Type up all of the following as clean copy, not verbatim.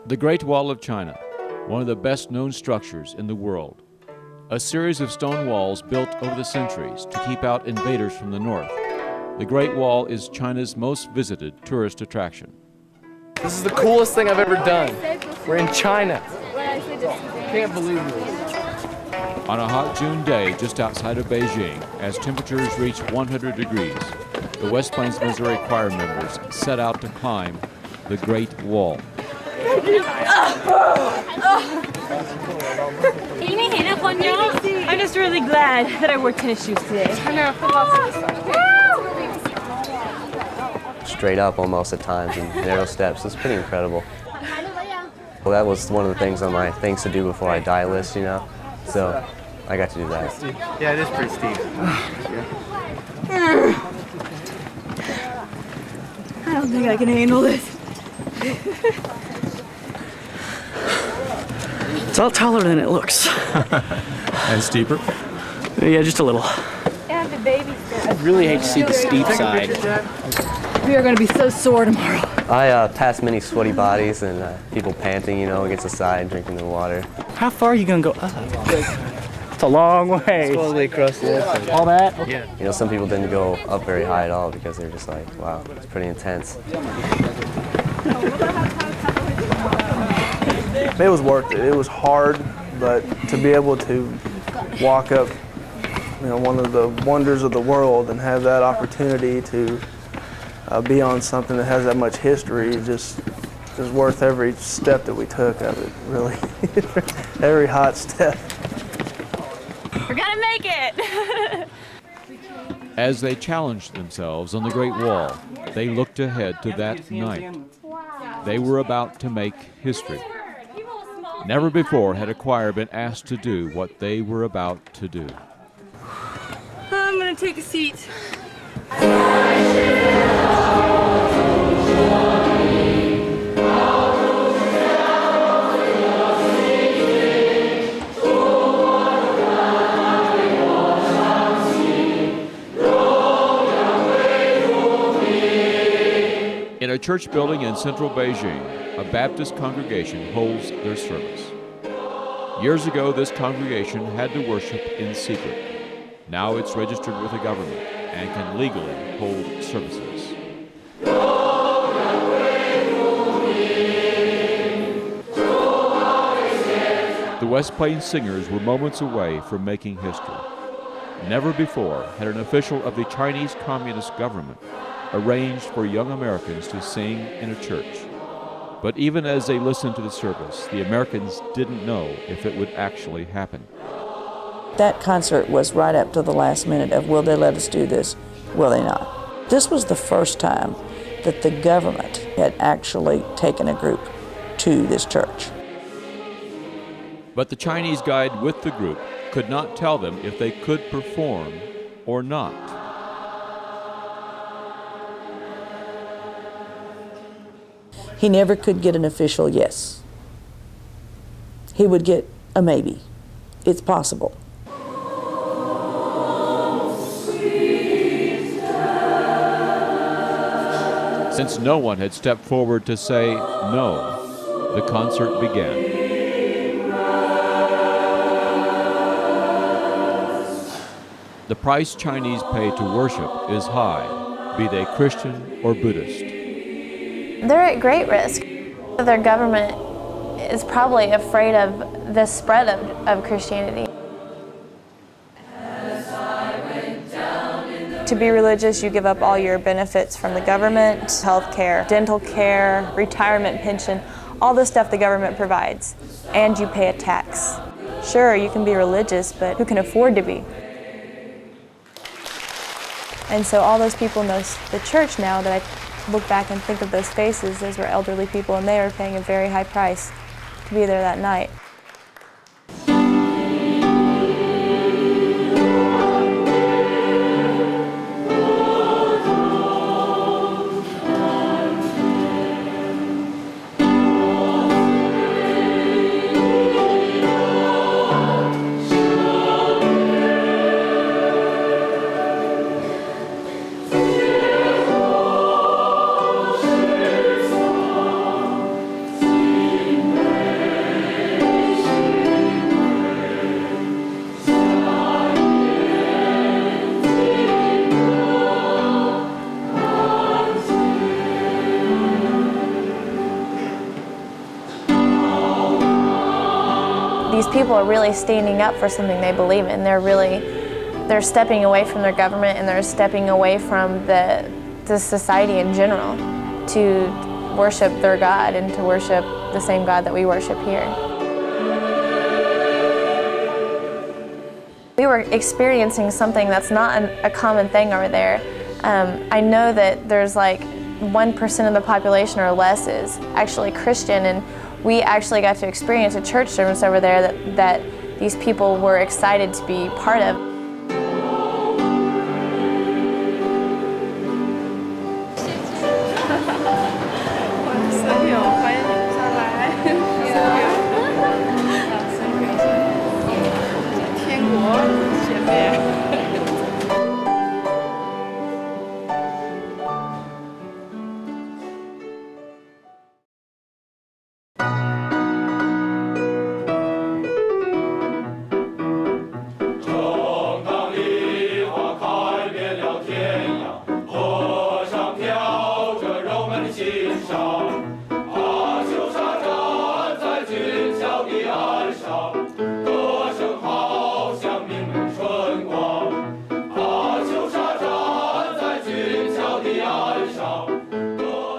The Great Wall of China, one of the best-known structures in the world. A series of stone walls built over the centuries to keep out invaders from the north. The Great Wall is China's most visited tourist attraction. This is the coolest thing I've ever done. We're in China. Can't believe this. On a hot June day just outside of Beijing, as temperatures reach 100 degrees, the West Plains, Missouri choir members set out to climb the Great Wall. I'm just really glad that I wore tennis shoes today. Straight up almost at times and narrow steps. It's pretty incredible. Well, that was one of the things on my things to do before I die list, you know? So I got to do that. Yeah, it is pretty steep. I don't think I can handle this. It's a lot taller than it looks. And steeper? Yeah, just a little. And the baby. I really hate to see the steep side. We are going to be so sore tomorrow. I passed many sweaty bodies and people panting, you know, against the side, drinking the water. How far are you going to go up? It's a long way. All the way across this. All that? Yeah. You know, some people didn't go up very high at all because they're just like, wow, it's pretty intense. It was worth it. It was hard, but to be able to walk up, you know, one of the wonders of the world and have that opportunity to be on something that has that much history just is worth every step that we took of it, really. Every hot step. We're going to make it. As they challenged themselves on the Great Wall, they looked ahead to that night. They were about to make history. Never before had a choir been asked to do what they were about to do. I'm going to take a seat. In a church building in central Beijing, a Baptist congregation holds their service. Years ago, this congregation had to worship in secret. Now it's registered with the government and can legally hold services. The West Plains Singers were moments away from making history. Never before had an official of the Chinese Communist government arranged for young Americans to sing in a church. But even as they listened to the service, the Americans didn't know if it would actually happen. That concert was right up to the last minute of, will they let us do this? Will they not? This was the first time that the government had actually taken a group to this church. But the Chinese guide with the group could not tell them if they could perform or not. He never could get an official yes. He would get a maybe. It's possible. Since no one had stepped forward to say no, the concert began. The price Chinese pay to worship is high, be they Christian or Buddhist. They're at great risk. Their government is probably afraid of the spread of Christianity. To be religious, you give up all your benefits from the government, health care, dental care, retirement pension, all the stuff the government provides, and you pay a tax. Sure, you can be religious, but who can afford to be? And so all those people in the church now that I look back and think of those faces, those were elderly people, and they were paying a very high price to be there that night. people are really standing up for something they believe in. They're stepping away from their government, and they're stepping away from the society in general to worship their God and to worship the same God that we worship here. We were experiencing something that's not a common thing over there. I know that there's like 1% of the population or less is actually Christian, and we actually got to experience a church service over there that these people were excited to be part of.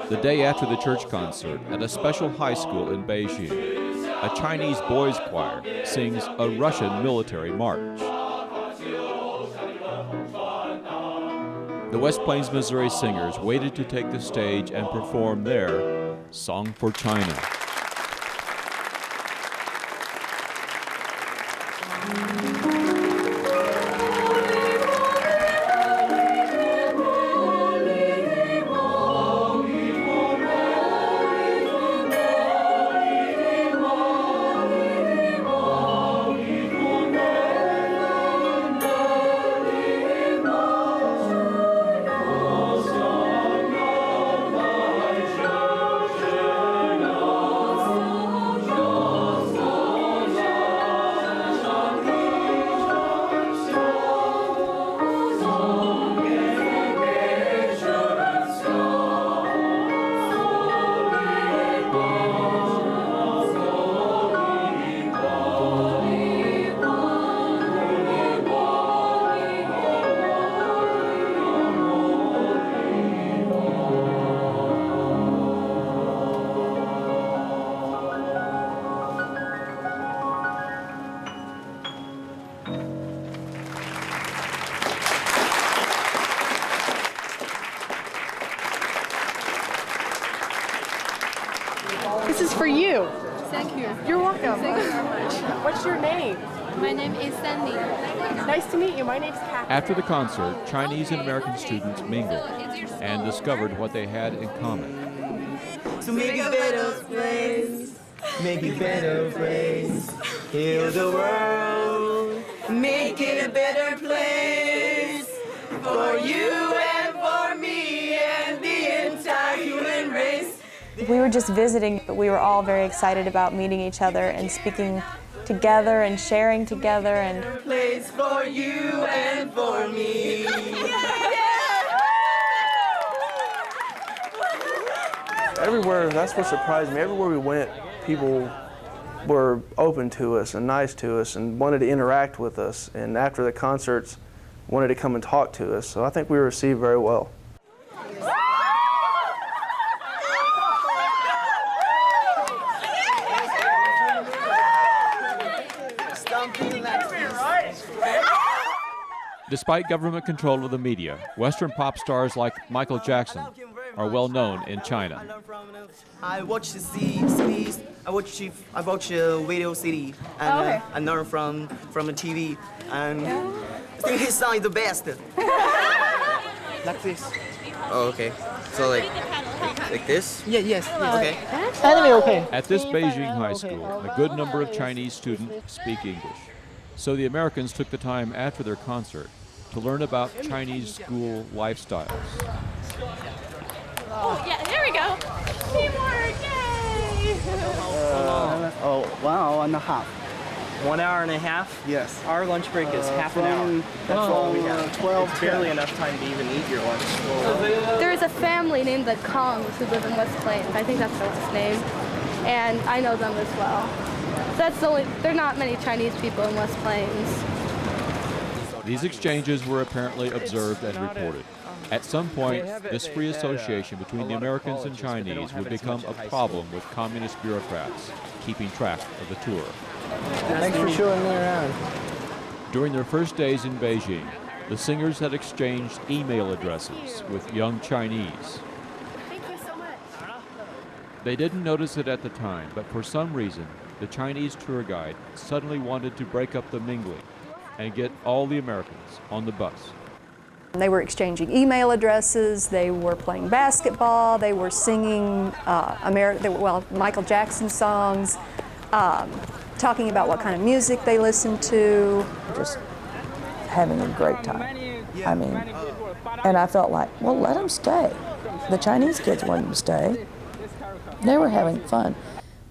The day after the church concert, at a special high school in Beijing, a Chinese boys' choir sings a Russian military march. The West Plains, Missouri singers waited to take the stage and perform their Song for China. This is for you. Thank you. You're welcome. Thank you very much. What's your name? My name is Sandy. Nice to meet you. My name's Kathy. After the concert, Chinese and American students mingled and discovered what they had in common. To make a better place, make a better place, heal the world, make it a better place for you and for me and the entire human race. We were just visiting, but we were all very excited about meeting each other and speaking together and sharing together. And place for you and for me. Everywhere, that's what surprised me. Everywhere we went, people were open to us and nice to us and wanted to interact with us. And after the concerts, wanted to come and talk to us. So I think we were received very well. Despite government control of the media, Western pop stars like Michael Jackson are well known in China. I watch the CDs, I watch Radio City, and I learn from the TV, and I think his song is the best. Like this. Oh, okay. So like this? Yeah, yes. Okay. Okay. At this Beijing high school, a good number of Chinese students speak English. So the Americans took the time after their concert to learn about Chinese school lifestyles. Oh, yeah, there we go. Teamwork, yay! Oh, 1 hour and a half. 1 hour and a half? Yes. Our lunch break is half an hour. That's all we have. 12, it's barely enough time to even eat your lunch. There is a family named the Kongs who live in West Plains. I think that's his name. And I know them as well. That's the only. There are not many Chinese people in West Plains. These exchanges were apparently observed and reported. At some point, this free association between the Americans and Chinese would become a problem with communist bureaucrats keeping track of the tour. Thanks for showing me around. During their first days in Beijing, the singers had exchanged email addresses with young Chinese. Thank you so much. They didn't notice it at the time, but for some reason, the Chinese tour guide suddenly wanted to break up the mingling and get all the Americans on the bus. They were exchanging email addresses, they were playing basketball, they were singing Michael Jackson songs, talking about what kind of music they listened to. Just having a great time. I mean, and I felt like, well, let them stay. The Chinese kids wanted to stay. They were having fun.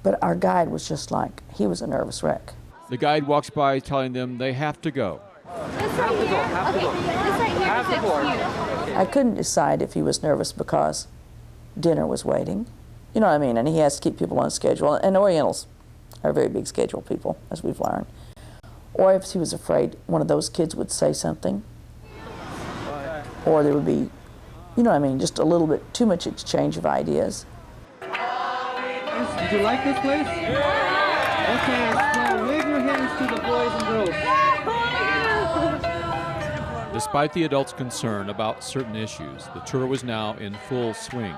But our guide was just like, he was a nervous wreck. The guide walks by telling them they have to go. I couldn't decide if he was nervous because dinner was waiting. You know what I mean? And he has to keep people on schedule. And Orientals are very big schedule people, as we've learned. Or if he was afraid one of those kids would say something. Or there would be, you know what I mean, just a little bit too much exchange of ideas. Did you like this place? Okay, now wave your hands to the boys and girls. Despite the adults' concern about certain issues, the tour was now in full swing.